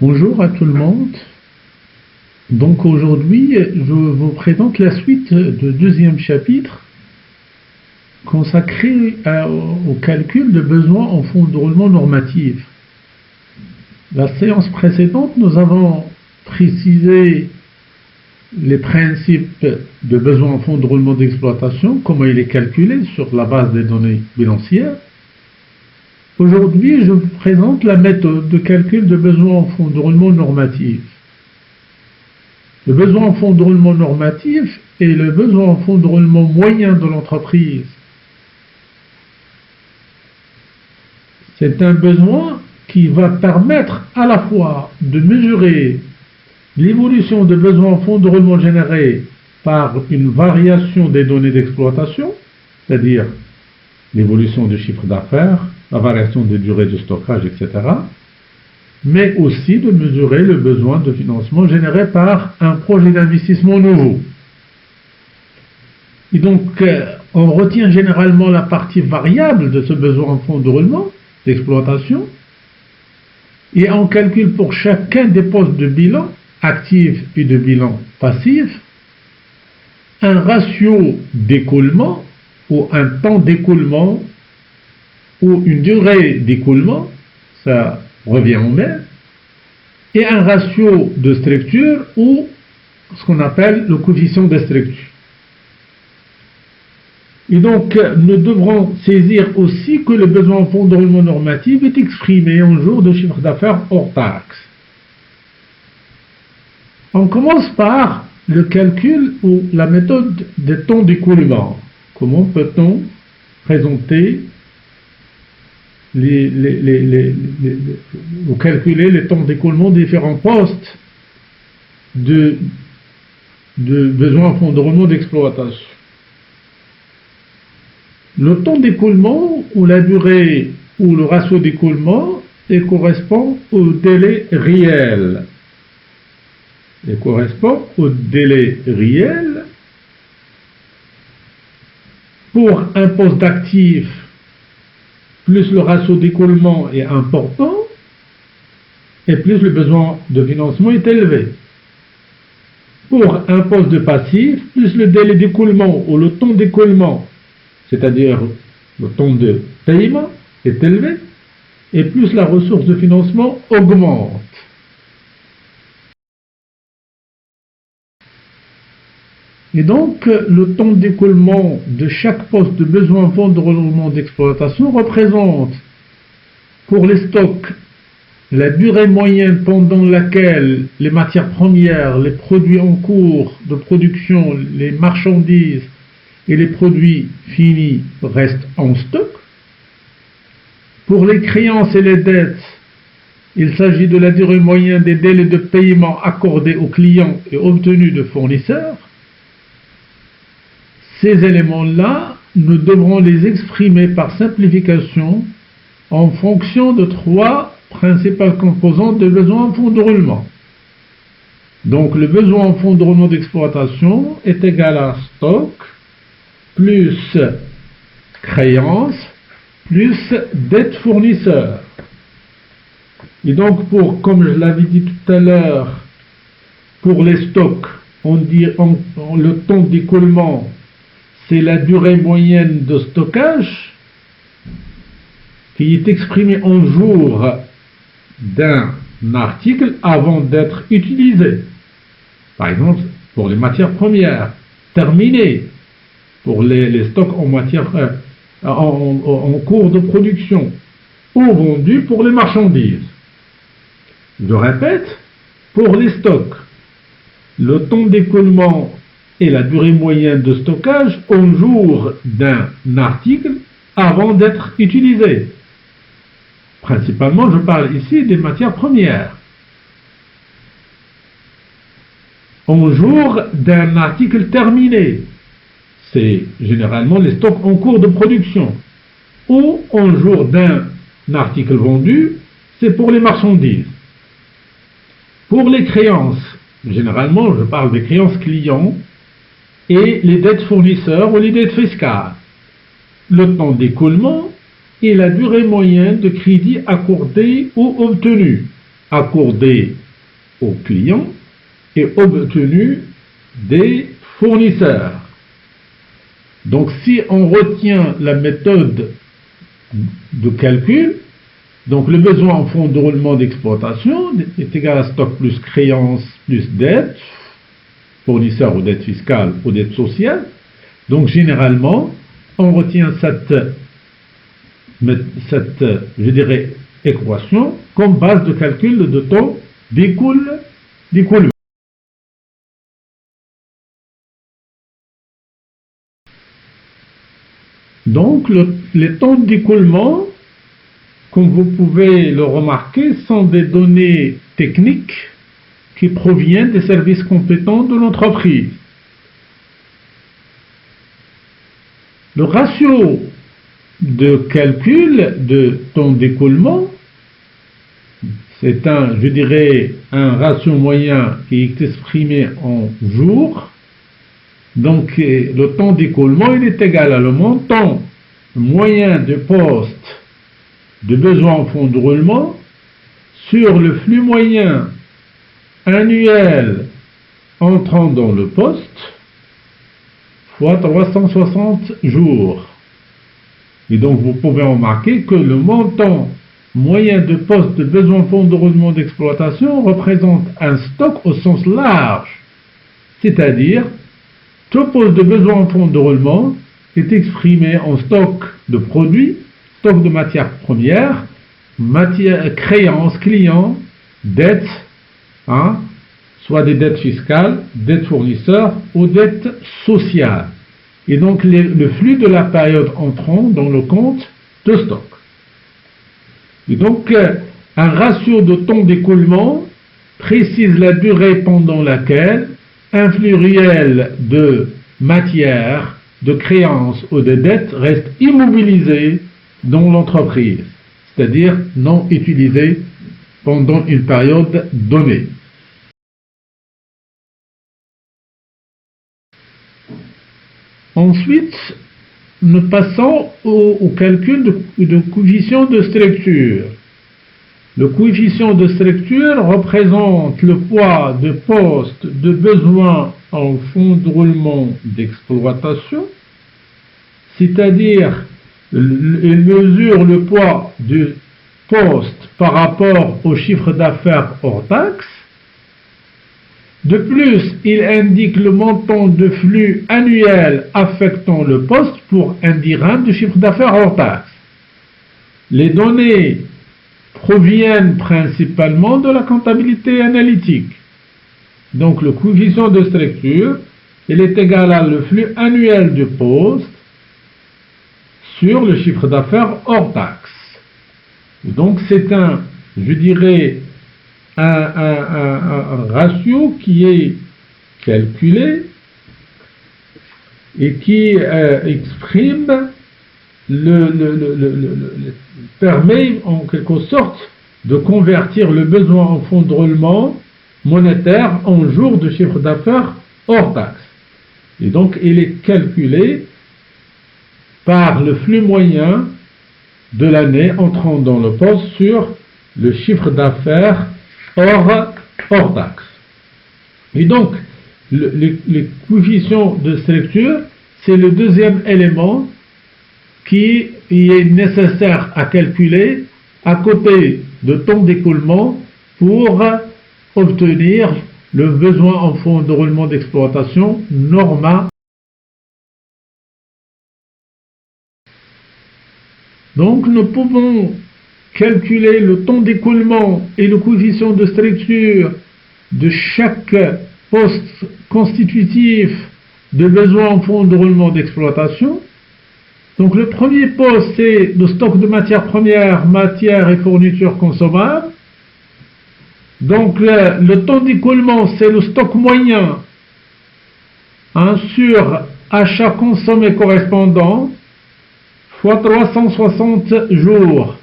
Bonjour à tout le monde. Donc aujourd'hui, je vous présente la suite du deuxième chapitre consacré au calcul de besoins en fonds de roulement normatif. La séance précédente, nous avons précisé les principes de besoin en fonds de roulement d'exploitation, comment il est calculé sur la base des données bilancières. Aujourd'hui, je vous présente la méthode de calcul de besoin en fonds de roulement normatif. Le besoin en fonds de roulement normatif est le besoin en fonds de roulement moyen de l'entreprise. C'est un besoin qui va permettre à la fois de mesurer l'évolution des besoins en fonds de roulement générés par une variation des données d'exploitation, c'est-à-dire l'évolution du chiffre d'affaires, la variation des durées de stockage, etc., mais aussi de mesurer le besoin de financement généré par un projet d'investissement nouveau. Et donc, on retient généralement la partie variable de ce besoin en fonds de roulement d'exploitation et on calcule pour chacun des postes de bilan actif et de bilan passif un ratio d'écoulement ou un temps d'écoulement ou une durée d'écoulement, ça revient au même, et un ratio de structure ou ce qu'on appelle le coefficient de structure. Et donc, nous devrons saisir aussi que le besoin en fonds de roulement normatif est exprimé en jours de chiffre d'affaires hors taxe. On commence par le calcul ou la méthode des temps d'écoulement. Comment peut-on présenter ou calculer les temps d'écoulement des différents postes de besoin en fonds de roulement d'exploitation. Le temps d'écoulement ou la durée ou le ratio d'écoulement correspond au délai réel. Il correspond au délai réel pour un poste d'actif. Plus le ratio d'écoulement est important, et plus le besoin de financement est élevé. Pour un poste de passif, plus le délai d'écoulement ou le temps d'écoulement, c'est-à-dire le temps de paiement, est élevé, et plus la ressource de financement augmente. Et donc, le temps d'écoulement de chaque poste de besoin en fonds de roulement d'exploitation représente, pour les stocks, la durée moyenne pendant laquelle les matières premières, les produits en cours de production, les marchandises et les produits finis restent en stock. Pour les créances et les dettes, il s'agit de la durée moyenne des délais de paiement accordés aux clients et obtenus de fournisseurs. Ces éléments-là, nous devrons les exprimer par simplification en fonction de trois principales composantes de besoin en fonds de roulement. Donc le besoin en fonds de roulement d'exploitation est égal à stock plus créance plus dette fournisseur. Et donc comme je l'avais dit tout à l'heure, pour les stocks, on dit le temps d'écoulement, c'est la durée moyenne de stockage qui est exprimée en jours d'un article avant d'être utilisé. Par exemple, pour les matières premières terminées, pour les stocks en cours de production, ou vendus pour les marchandises. Je répète, pour les stocks, le temps d'écoulement et la durée moyenne de stockage au jour d'un article avant d'être utilisé. Principalement, je parle ici des matières premières. Au jour d'un article terminé, c'est généralement les stocks en cours de production. Ou au jour d'un article vendu, c'est pour les marchandises. Pour les créances, généralement, je parle des créances clients, et les dettes fournisseurs ou les dettes fiscales. Le temps d'écoulement et la durée moyenne de crédit accordé ou obtenu accordés aux clients et obtenus des fournisseurs. Donc si on retient la méthode de calcul, donc le besoin en fonds de roulement d'exploitation est égal à stock plus créance plus dette, fournisseur ou dette fiscale ou dette sociale. Donc généralement, on retient cette je dirais, équation comme base de calcul de taux d'écoulement. Donc les temps d'écoulement, comme vous pouvez le remarquer, sont des données techniques qui proviennent des services compétents de l'entreprise. Le ratio de calcul de temps d'écoulement, c'est je dirais, un ratio moyen qui est exprimé en jours. Donc, le temps d'écoulement, il est égal à le montant moyen de poste de besoin en fonds de roulement sur le flux moyen annuel entrant dans le poste fois 360 jours. Et donc, vous pouvez remarquer que le montant moyen de poste de besoin en fonds de roulement d'exploitation représente un stock au sens large, c'est-à-dire tout poste de besoin en fonds de roulement est exprimé en stock de produits, stock de matières premières, créances clients, dettes, soit des dettes fiscales, dettes fournisseurs ou dettes sociales. Et donc le flux de la période entrant dans le compte de stock. Et donc un ratio de temps d'écoulement précise la durée pendant laquelle un flux réel de matière, de créances ou de dettes reste immobilisé dans l'entreprise, c'est-à-dire non utilisé pendant une période donnée. Ensuite, nous passons au calcul de coefficient de structure. Le coefficient de structure représente le poids de poste de besoin en fonds de roulement d'exploitation, c'est-à-dire il mesure le poids du poste par rapport au chiffre d'affaires hors taxe. De plus, il indique le montant de flux annuel affectant le poste pour un dirham de chiffre d'affaires hors taxe. Les données proviennent principalement de la comptabilité analytique. Donc le coefficient de structure, il est égal à le flux annuel du poste sur le chiffre d'affaires hors taxe. Donc c'est je dirais, un ratio qui est calculé et qui exprime permet en quelque sorte de convertir le besoin en fonds de roulement monétaire en jours de chiffre d'affaires hors taxe. Et donc il est calculé par le flux moyen de l'année entrant dans le poste sur le chiffre d'affaires hors taxe. Et donc les coefficients de structure, c'est le deuxième élément qui est nécessaire à calculer à côté de temps d'écoulement pour obtenir le besoin en fonds de roulement d'exploitation normal. Donc nous pouvons calculer le temps d'écoulement et le coefficient de structure de chaque poste constitutif de besoin en fonds de roulement d'exploitation. Donc le premier poste, c'est le stock de matières premières, matières et fournitures consommables. Donc le temps d'écoulement, c'est le stock moyen sur achat consommé correspondant fois 360 jours.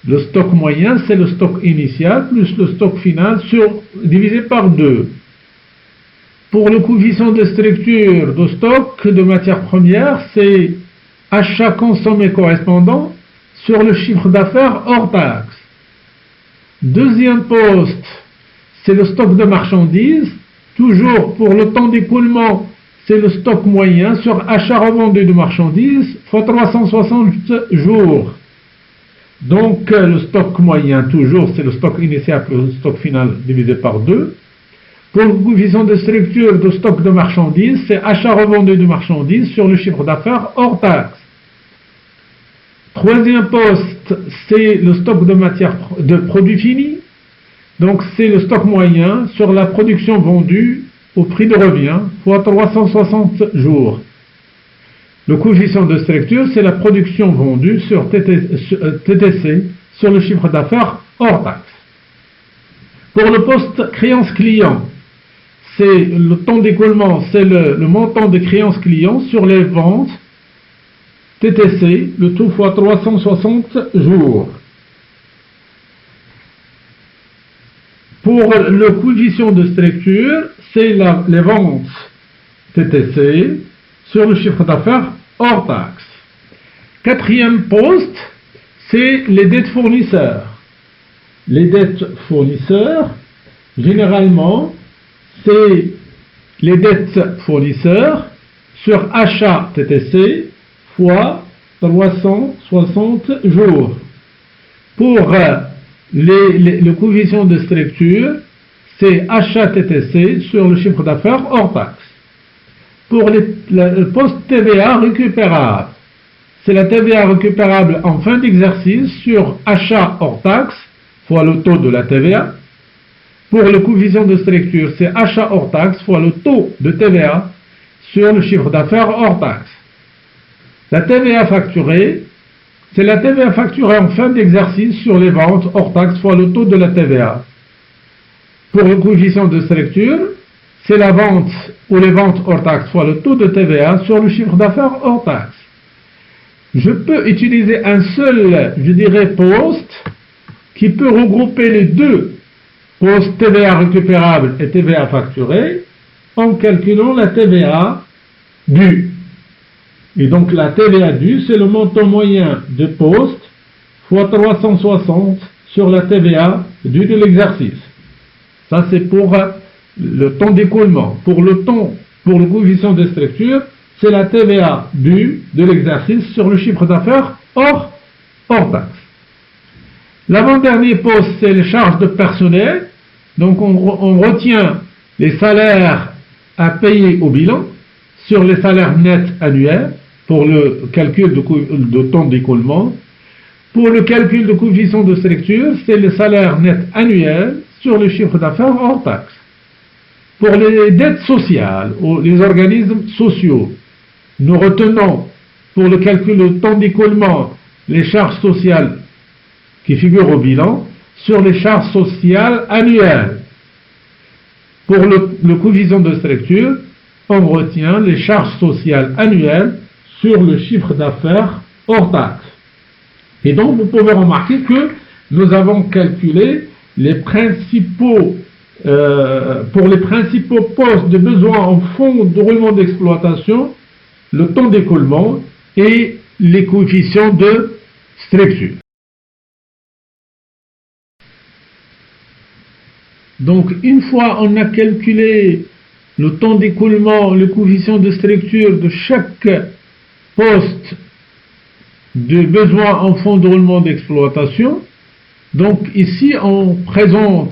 Le stock moyen, c'est le stock initial plus le stock final divisé par 2. Pour le coefficient de structure de stock de matières premières, c'est achat consommé correspondant sur le chiffre d'affaires hors taxe. Deuxième poste, c'est le stock de marchandises. Toujours pour le temps d'écoulement, c'est le stock moyen sur achat revendu de marchandises fois 360 jours. Donc le stock moyen, toujours, c'est le stock initial plus le stock final divisé par 2. Pour le coefficient de structure de stock de marchandises, c'est achat revendu de marchandises sur le chiffre d'affaires hors taxe. Troisième poste, c'est le stock de produits finis. Donc c'est le stock moyen sur la production vendue au prix de revient fois 360 jours. Le coefficient de structure, c'est la production vendue sur TTC sur le chiffre d'affaires hors taxe. Pour le poste créance client, c'est le temps d'écoulement, c'est le montant de créance client sur les ventes TTC, le tout fois 360 jours. Pour le coefficient de structure, c'est les ventes TTC sur le chiffre d'affaires hors taxe. Quatrième poste, c'est les dettes fournisseurs. Les dettes fournisseurs, généralement, c'est les dettes fournisseurs sur achat TTC fois 360 jours. Pour le coefficient de structure, c'est achat TTC sur le chiffre d'affaires hors taxe. Pour le poste TVA récupérable, c'est la TVA récupérable en fin d'exercice sur achat hors taxe fois le taux de la TVA. Pour le coefficient de structure, c'est achat hors taxe fois le taux de TVA sur le chiffre d'affaires hors taxe. La TVA facturée, c'est la TVA facturée en fin d'exercice sur les ventes hors taxe fois le taux de la TVA. Pour le coefficient de structure, c'est la vente ou les ventes hors taxe fois le taux de TVA sur le chiffre d'affaires hors taxe. Je peux utiliser un seul, poste qui peut regrouper les deux postes TVA récupérable et TVA facturée en calculant la TVA due. Et donc la TVA due, c'est le montant moyen de poste fois 360 sur la TVA due de l'exercice. Ça c'est pour le temps d'écoulement. Pour le coefficient de structure, c'est la TVA due de l'exercice sur le chiffre d'affaires hors taxe. L'avant-dernier poste, c'est les charges de personnel. Donc on retient les salaires à payer au bilan sur les salaires nets annuels pour le calcul de temps d'écoulement. Pour le calcul de coefficient de structure, c'est le salaire net annuel sur le chiffre d'affaires hors taxe. Pour les dettes sociales ou les organismes sociaux, nous retenons pour le calcul de temps d'écoulement les charges sociales qui figurent au bilan sur les charges sociales annuelles. Pour le coefficient de structure, on retient les charges sociales annuelles sur le chiffre d'affaires hors taxe. Et donc, vous pouvez remarquer que nous avons calculé pour les principaux postes de besoin en fonds de roulement d'exploitation, le temps d'écoulement et les coefficients de structure. Donc, une fois on a calculé le temps d'écoulement, le coefficient de structure de chaque poste de besoin en fonds de roulement d'exploitation, donc ici on présente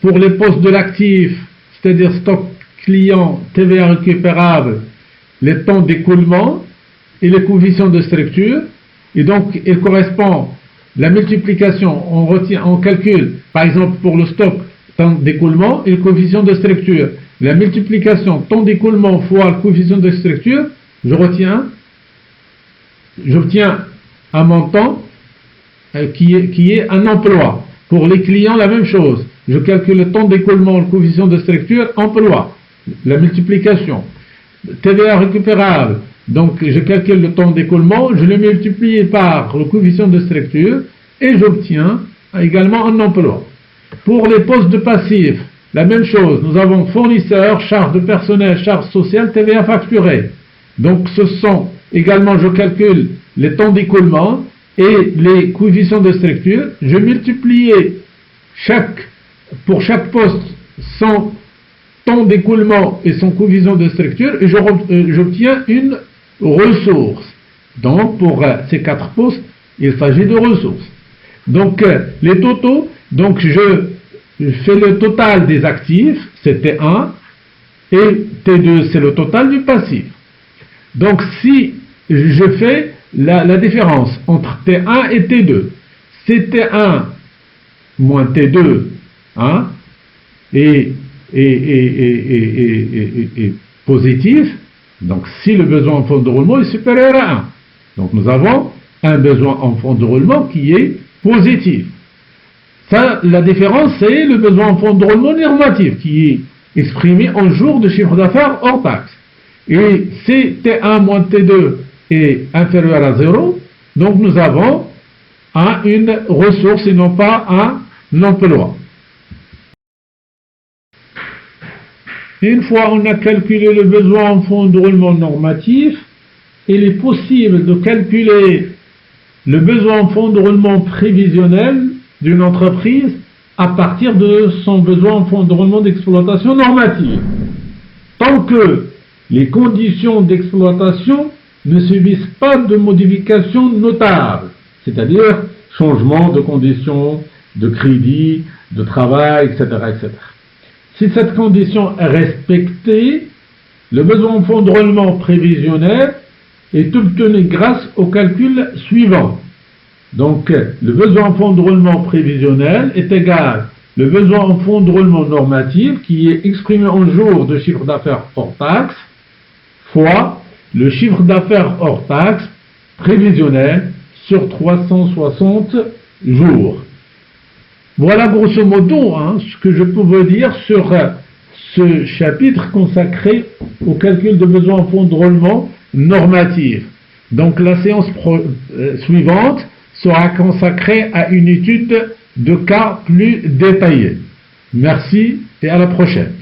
pour les postes de l'actif, c'est-à-dire stock client, TVA récupérable, les temps d'écoulement et les coefficients de structure, et donc il correspond la multiplication, on calcule par exemple pour le stock temps d'écoulement et le coefficient de structure. La multiplication temps d'écoulement fois le coefficient de structure, j'obtiens un montant qui est un emploi. Pour les clients, la même chose. Je calcule le temps d'écoulement, le coefficient de structure, emploi. La multiplication. TVA récupérable. Donc, je calcule le temps d'écoulement, je le multiplie par le coefficient de structure et j'obtiens également un emploi. Pour les postes de passifs, la même chose. Nous avons fournisseurs, charges de personnel, charges sociales, TVA facturée. Donc, ce sont également, je calcule les temps d'écoulement et les coefficients de structure. Je multiplie pour chaque poste son temps d'écoulement et son coefficient de structure, et j'obtiens une ressource. Donc pour ces 4 postes, il s'agit de ressources. Donc les totaux, donc je fais le total des actifs, c'est T1, et T2 c'est le total du passif. Donc si je fais la différence entre T1 et T2, c'est T1 moins T2, hein, et positif, donc si le besoin en fonds de roulement est supérieur à 1. Donc nous avons un besoin en fonds de roulement qui est positif. Ça, la différence, c'est le besoin en fonds de roulement normatif qui est exprimé en jours de chiffre d'affaires hors taxe. Et si T1 moins T2 est inférieur à 0, donc nous avons une ressource et non pas un emploi. Une fois on a calculé le besoin en fonds de roulement normatif, il est possible de calculer le besoin en fonds de roulement prévisionnel d'une entreprise à partir de son besoin en fonds de roulement d'exploitation normative. Tant que les conditions d'exploitation ne subissent pas de modifications notables, c'est-à-dire changement de conditions de crédit, de travail, etc., etc. Si cette condition est respectée, le besoin en fonds de roulement prévisionnel est obtenu grâce au calcul suivant. Donc, le besoin en fonds de roulement prévisionnel est égal le besoin en fonds de roulement normatif, qui est exprimé en jours de chiffre d'affaires hors taxe, fois le chiffre d'affaires hors taxe prévisionnel sur 360 jours. Voilà grosso modo ce que je peux vous dire sur ce chapitre consacré au calcul de besoin en fonds de roulement normatif. Donc la séance suivante sera consacrée à une étude de cas plus détaillée. Merci et à la prochaine.